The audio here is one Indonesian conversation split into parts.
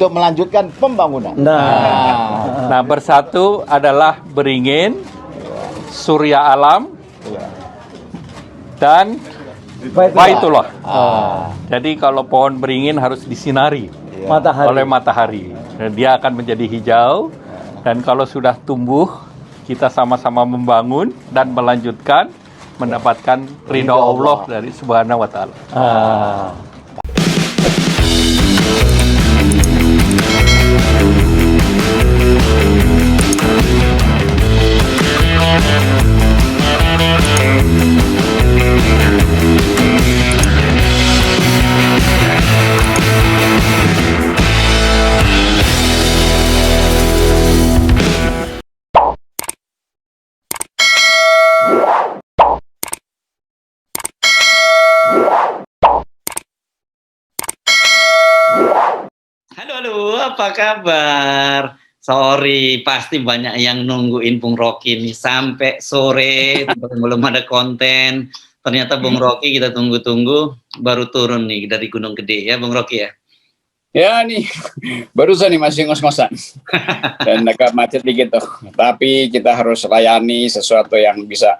untuk melanjutkan pembangunan. Nah, bersatu adalah beringin, surya alam, dan baitullah. Jadi kalau pohon beringin harus disinari oleh matahari. Dan dia akan menjadi hijau. Dan kalau sudah tumbuh, kita sama-sama membangun dan melanjutkan mendapatkan ridha Allah dari Subhanahu wa Ta'ala. Halo, apa kabar? Sorry, pasti banyak yang nungguin Bung Rocky nih sampai sore belum ada konten. Ternyata Bung Rocky kita tunggu-tunggu baru turun nih dari Gunung Gede ya, Bung Rocky ya. Ya nih, barusan nih masih ngos-ngosan dan agak macet dikit tuh. Tapi kita harus layani sesuatu yang bisa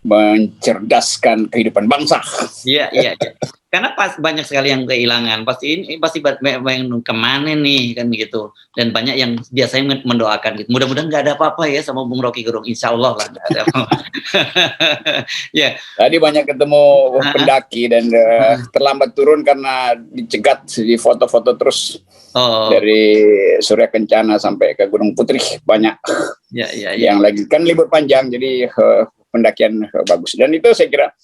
mencerdaskan kehidupan bangsa. Iya. Karena pas banyak sekali yang kehilangan, pasti banyak kemana nih kan gitu. Dan banyak yang biasanya mendoakan gitu. Mudah-mudahan nggak ada apa-apa ya sama Bung Rocky Gerung. Insya Allah lah nggak ada apa-apa. Ya. Tadi banyak ketemu pendaki dan terlambat turun karena dicegat di foto-foto terus dari Surya Kencana sampai ke Gunung Putri banyak. Ya. Yang lagi kan libur panjang jadi pendakian bagus. Dan itu saya kira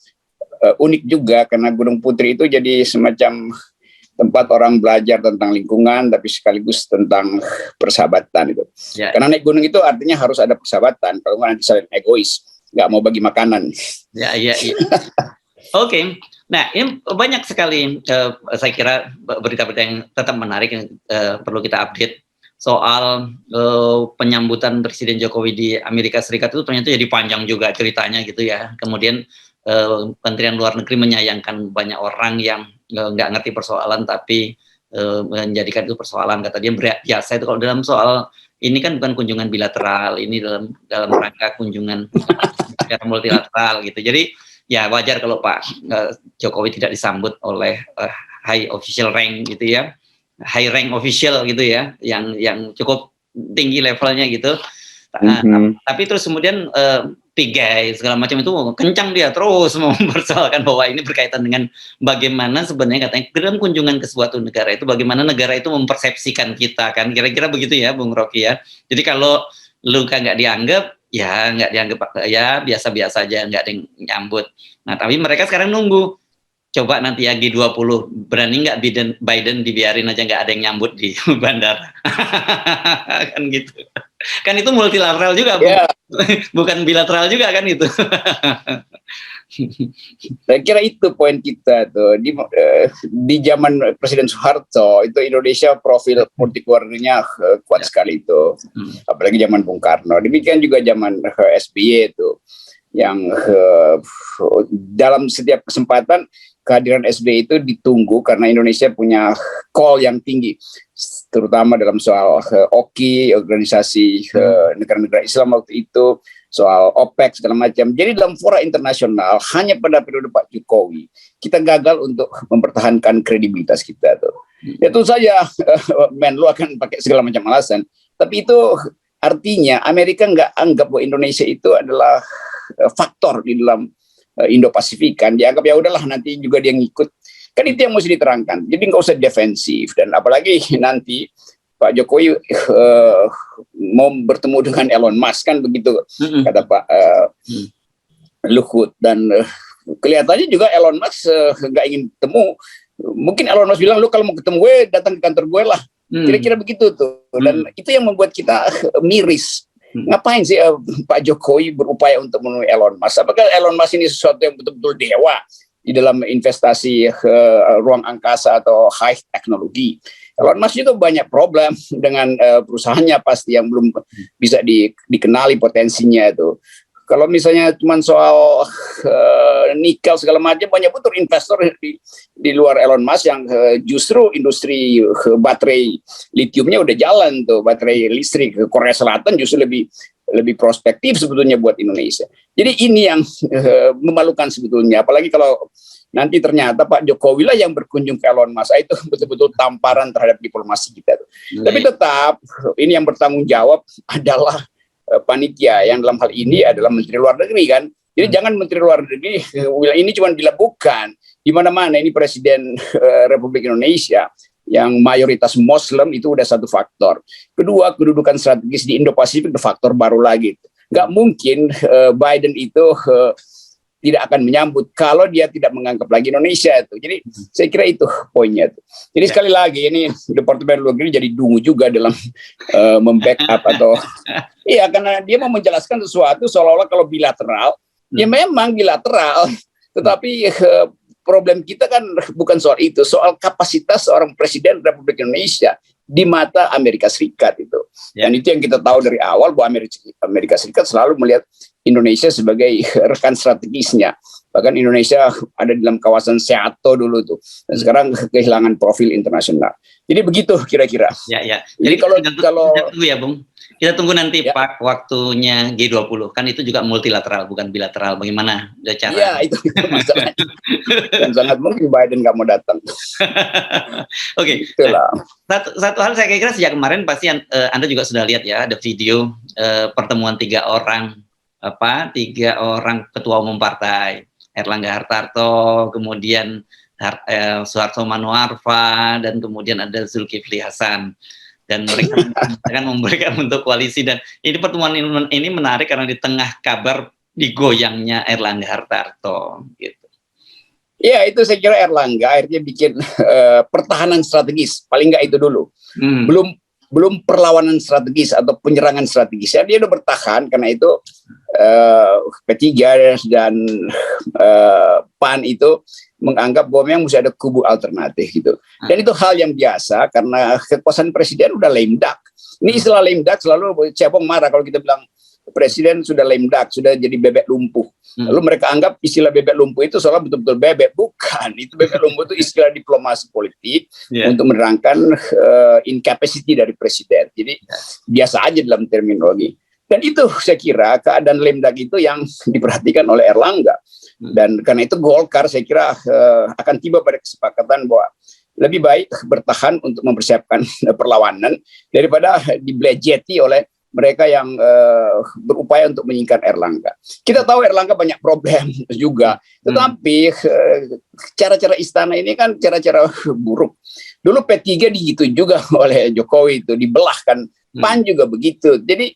unik juga karena Gunung Putri itu jadi semacam tempat orang belajar tentang lingkungan tapi sekaligus tentang persahabatan itu. Ya. Karena naik gunung itu artinya harus ada persahabatan, kalau nggak nanti saling egois, nggak mau bagi makanan. Ya. Oke. Nah, ini banyak sekali saya kira berita-berita yang tetap menarik yang perlu kita update soal penyambutan Presiden Jokowi di Amerika Serikat itu ternyata jadi panjang juga ceritanya gitu ya. Kemudian Kementerian Luar Negeri menyayangkan banyak orang yang nggak ngerti persoalan tapi menjadikan itu persoalan. Kata dia biasa itu kalau dalam soal ini kan bukan kunjungan bilateral, ini dalam rangka kunjungan secara multilateral gitu. Jadi ya wajar kalau Pak Jokowi tidak disambut oleh high official rank gitu ya, high rank official gitu ya, yang cukup tinggi levelnya gitu. Tapi terus kemudian pigai segala macam itu kencang dia terus mempersoalkan bahwa ini berkaitan dengan bagaimana sebenarnya katanya dalam kunjungan ke suatu negara itu bagaimana negara itu mempersepsikan kita kan, kira-kira begitu ya Bung Rocky ya. Jadi kalau lu kan nggak dianggap ya nggak dianggap ya biasa-biasa aja, nggak ada yang nyambut. Nah tapi mereka sekarang nunggu coba nanti ya G20 berani nggak Biden dibiarin aja nggak ada yang nyambut di bandara kan gitu. Kan itu multilateral juga, bukan bilateral juga kan itu. Saya kira itu poin kita tuh di zaman Presiden Soeharto itu Indonesia profil politik luar negerinya kuat sekali itu, apalagi zaman Bung Karno. Demikian juga zaman SBY itu yang dalam setiap kesempatan kehadiran SBY itu ditunggu karena Indonesia punya call yang tinggi, terutama dalam soal OKI, organisasi negara-negara Islam waktu itu, soal OPEC segala macam. Jadi dalam fora internasional hanya pada periode Pak Jokowi kita gagal untuk mempertahankan kredibilitas kita tuh. Ya tentu saja Menlu akan pakai segala macam alasan, tapi itu artinya Amerika nggak anggap bahwa Indonesia itu adalah faktor di dalam Indo-Pasifik kan, dianggap ya udahlah nanti juga dia ngikut. Kan itu yang mesti diterangkan. Jadi nggak usah defensif, dan apalagi nanti Pak Jokowi mau bertemu dengan Elon Musk kan begitu kata Pak Luhut, dan kelihatannya juga Elon Musk nggak ingin ketemu. Mungkin Elon Musk bilang, lu kalau mau ketemu gue datang ke kantor gue lah. Kira-kira begitu tuh. Dan itu yang membuat kita miris. Ngapain sih Pak Jokowi berupaya untuk menemui Elon Musk? Apakah Elon Musk ini sesuatu yang betul-betul dewa di dalam investasi ruang angkasa atau high teknologi? Elon Musk juga banyak problem dengan perusahaannya pasti yang belum bisa dikenali potensinya itu. Kalau misalnya cuma soal nikel segala macam, banyak betul investor di luar Elon Musk yang justru industri baterai litiumnya udah jalan tuh, baterai listrik ke Korea Selatan justru lebih prospektif sebetulnya buat Indonesia. Jadi ini yang memalukan sebetulnya, apalagi kalau nanti ternyata Pak Jokowi lah yang berkunjung ke Elon Musk, itu betul-betul tamparan terhadap diplomasi kita. Tapi tetap ini yang bertanggung jawab adalah panitia, yang dalam hal ini adalah Menteri Luar Negeri kan. Jadi jangan Menteri Luar Negeri ini cuma bila bukan di mana-mana ini Presiden Republik Indonesia yang mayoritas Muslim itu udah satu faktor. Kedua, kedudukan strategis di Indo-Pasifik itu faktor baru lagi. Nggak mungkin Biden itu tidak akan menyambut kalau dia tidak menganggap lagi Indonesia itu. Jadi saya kira itu poinnya itu. Jadi sekali lagi ini Departemen Luar Negeri jadi dungu juga dalam membackup atau iya, karena dia mau menjelaskan sesuatu seolah-olah kalau bilateral, ya memang bilateral, tetapi problem kita kan bukan soal itu, soal kapasitas seorang Presiden Republik Indonesia di mata Amerika Serikat itu. Dan itu yang kita tahu dari awal bahwa Amerika Serikat selalu melihat Indonesia sebagai rekan strategisnya. Bahkan Indonesia ada di dalam kawasan Seato dulu tuh. Dan sekarang kehilangan profil internasional. Jadi begitu kira-kira. Ya. Jadi kalau kita tunggu ya, Bung. Kita tunggu nanti Pak waktunya G20. Kan itu juga multilateral bukan bilateral. Bagaimana cara? Iya, itu masalahnya. Dan sangat mungkin Biden nggak mau datang. Oke. Nah, satu hal saya kira sejak kemarin pasti Anda juga sudah lihat ya, ada video pertemuan tiga orang ketua umum partai, Erlangga Hartarto, kemudian Soeharto Manoarfa, dan kemudian ada Zulkifli Hasan. Dan mereka akan memberikan untuk koalisi. Dan ini pertemuan ini menarik karena di tengah kabar digoyangnya Erlangga Hartarto. Gitu. Ya, itu saya kira Erlangga akhirnya bikin pertahanan strategis, paling nggak itu dulu. Belum perlawanan strategis atau penyerangan strategis. Ya, dia udah bertahan karena itu P3 dan PAN itu menganggap bahwa memang mesti ada kubu alternatif gitu. Dan itu hal yang biasa karena kekuasaan presiden udah lame duck. Ini istilah lame duck selalu Cebong marah kalau kita bilang presiden sudah lame duck, sudah jadi bebek lumpuh. Lalu mereka anggap istilah bebek lumpuh itu soalnya betul-betul bebek. Bukan, itu bebek lumpuh itu istilah diplomasi politik untuk menerangkan incapacity dari presiden. Jadi biasa aja dalam terminologi. Dan itu saya kira keadaan lame duck itu yang diperhatikan oleh Erlangga. Dan karena itu Golkar saya kira akan tiba pada kesepakatan bahwa lebih baik bertahan untuk mempersiapkan perlawanan daripada dibelejeti oleh mereka yang berupaya untuk menyingkirkan Erlangga. Kita tahu Erlangga banyak problem juga, tetapi cara-cara istana ini kan cara-cara buruk. Dulu P3 digitu juga oleh Jokowi itu, dibelah kan. PAN juga begitu. Jadi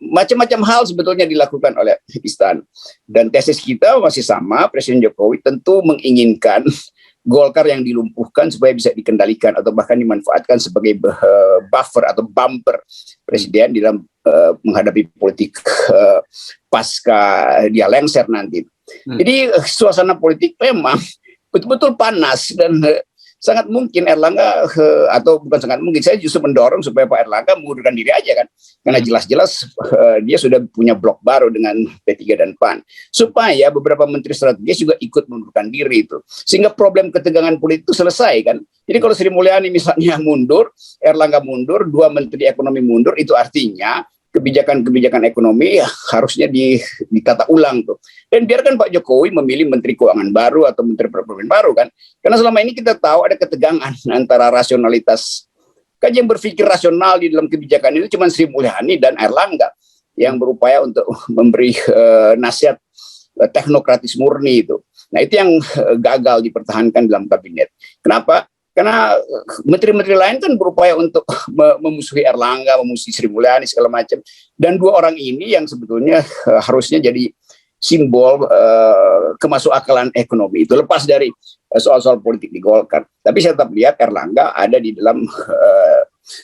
macam-macam hal sebetulnya dilakukan oleh istana. Dan tesis kita masih sama, Presiden Jokowi tentu menginginkan Golkar yang dilumpuhkan supaya bisa dikendalikan atau bahkan dimanfaatkan sebagai buffer atau bumper Presiden di dalam menghadapi politik pasca dia lengser nanti. Jadi suasana politik memang betul-betul panas dan sangat mungkin Erlangga atau bukan sangat mungkin, saya justru mendorong supaya Pak Erlangga mengundurkan diri aja kan, karena jelas-jelas dia sudah punya blok baru dengan P3 dan PAN, supaya beberapa menteri strategis juga ikut mengundurkan diri itu, sehingga problem ketegangan politik itu selesai kan. Jadi kalau Sri Mulyani misalnya mundur, Erlangga mundur, dua menteri ekonomi mundur, itu artinya kebijakan-kebijakan ekonomi harusnya ditata ulang tuh. Dan biarkan Pak Jokowi memilih menteri keuangan baru atau menteri perekonomian baru kan. Karena selama ini kita tahu ada ketegangan antara rasionalitas. Kan yang berpikir rasional di dalam kebijakan itu cuma Sri Mulyani dan Erlangga yang berupaya untuk memberi nasihat teknokratis murni itu. Nah, itu yang gagal dipertahankan dalam kabinet. Kenapa? Karena menteri-menteri lain kan berupaya untuk memusuhi Erlangga, memusuhi Sri Mulyani segala macam. Dan dua orang ini yang sebetulnya harusnya jadi simbol kemasukakalan ekonomi itu, lepas dari soal-soal politik di Golkar. Tapi saya tetap lihat Erlangga ada di dalam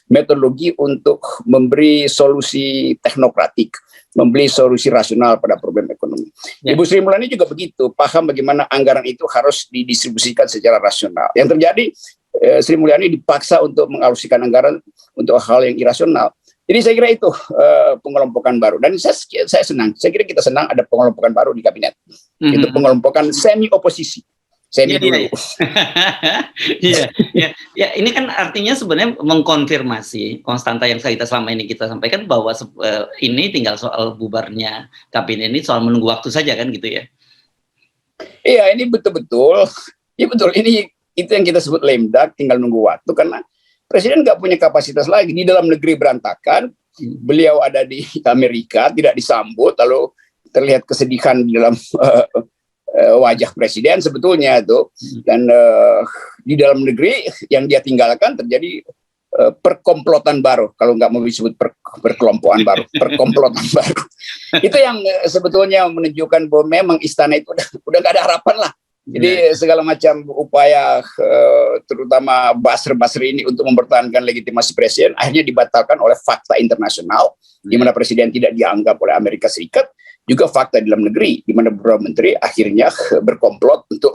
metodologi untuk memberi solusi teknokratik, memberi solusi rasional pada problem ekonomi. Ibu Sri Mulyani juga begitu, paham bagaimana anggaran itu harus didistribusikan secara rasional. Yang terjadi Sri Mulyani dipaksa untuk mengalusikan anggaran untuk hal yang irasional. Jadi saya kira itu pengelompokan baru, dan saya senang. Saya kira kita senang ada pengelompokan baru di kabinet. Itu pengelompokan semi oposisi. Semi dulu. Iya. Ya, ini kan artinya sebenarnya mengkonfirmasi konstanta yang kita selama ini kita sampaikan bahwa ini tinggal soal bubarnya kabinet, ini soal menunggu waktu saja kan gitu ya. Iya, ini betul-betul. Iya betul. Ini itu yang kita sebut lame duck, tinggal nunggu waktu, karena Presiden nggak punya kapasitas lagi. Di dalam negeri berantakan, beliau ada di Amerika, tidak disambut, lalu terlihat kesedihan di dalam wajah Presiden sebetulnya itu. Dan di dalam negeri yang dia tinggalkan terjadi perkomplotan baru, kalau nggak mau disebut perkelompokan baru, perkomplotan baru. Itu yang sebetulnya menunjukkan bahwa memang istana itu udah nggak ada harapan lah. Jadi segala macam upaya terutama buzzer-buzzer ini untuk mempertahankan legitimasi presiden akhirnya dibatalkan oleh fakta internasional, di mana presiden tidak dianggap oleh Amerika Serikat, juga fakta di dalam negeri di mana beberapa menteri akhirnya berkomplot untuk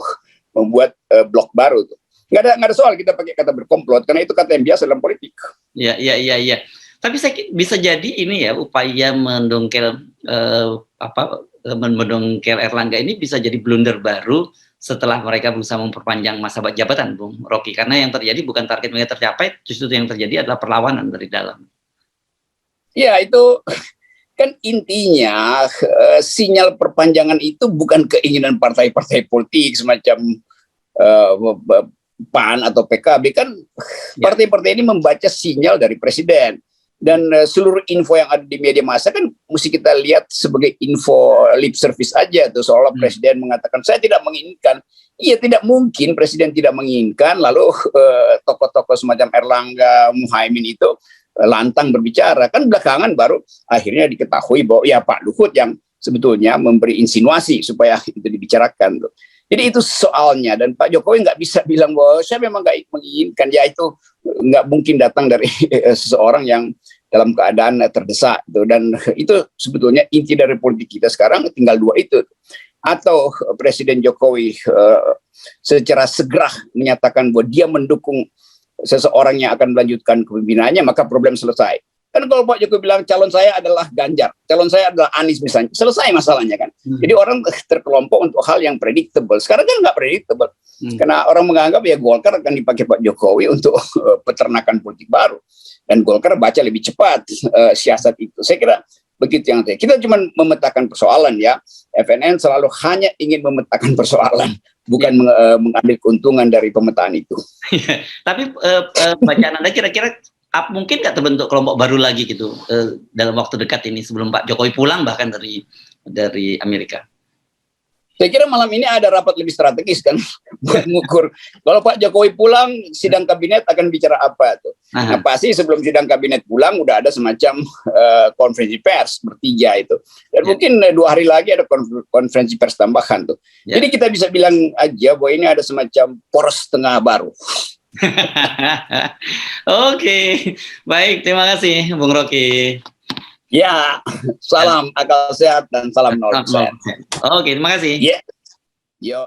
membuat blok baru tuh. Nggak ada soal kita pakai kata berkomplot, karena itu kata yang biasa dalam politik. Iya. Tapi saya bisa jadi ini ya upaya mendongkel mendongkel Erlangga ini bisa jadi blunder baru setelah mereka berusaha memperpanjang masa jabatan, Bung Rocky. Karena yang terjadi bukan target mereka tercapai, justru yang terjadi adalah perlawanan dari dalam. Ya, itu kan intinya sinyal perpanjangan itu bukan keinginan partai-partai politik semacam PAN atau PKB, kan partai-partai ini membaca sinyal dari presiden. Dan seluruh info yang ada di media massa kan mesti kita lihat sebagai info lip service aja tuh, seolah presiden mengatakan saya tidak menginginkan. Iya, tidak mungkin presiden tidak menginginkan lalu tokoh-tokoh semacam Erlangga, Muhaimin itu lantang berbicara. Kan belakangan baru akhirnya diketahui bahwa ya Pak Luhut yang sebetulnya memberi insinuasi supaya itu dibicarakan tuh. Jadi itu soalnya, dan Pak Jokowi nggak bisa bilang bahwa saya memang nggak menginginkan. Ya itu nggak mungkin datang dari seseorang yang dalam keadaan terdesak. Dan itu sebetulnya inti dari politik kita sekarang tinggal dua itu. Atau Presiden Jokowi secara segera menyatakan bahwa dia mendukung seseorang yang akan melanjutkan kepemimpinannya, maka problem selesai. Kan kalau Pak Jokowi bilang calon saya adalah Ganjar, calon saya adalah Anies misalnya, selesai masalahnya kan. Jadi orang terkelompok untuk hal yang predictable. Sekarang kan nggak predictable, karena orang menganggap ya Golkar akan dipakai Pak Jokowi untuk peternakan politik baru, dan Golkar baca lebih cepat siasat itu. Saya kira begitu yang kita cuma memetakan persoalan ya. FNN selalu hanya ingin memetakan persoalan, bukan mengambil keuntungan dari pemetaan itu. Tapi bacaan Anda kira-kira mungkin nggak terbentuk kelompok baru lagi gitu dalam waktu dekat ini sebelum Pak Jokowi pulang bahkan dari Amerika? Saya kira malam ini ada rapat lebih strategis kan buat mengukur kalau Pak Jokowi pulang sidang kabinet akan bicara apa tuh. Nah pasti sebelum sidang kabinet pulang udah ada semacam konferensi pers bertiga itu, dan mungkin 2 hari lagi ada konferensi pers tambahan tuh. Jadi kita bisa bilang aja bahwa ini ada semacam poros tengah baru. Oke, baik, terima kasih Bung Rocky. Ya, salam akal sehat dan salam knowledge. Oke, terima kasih. Yo.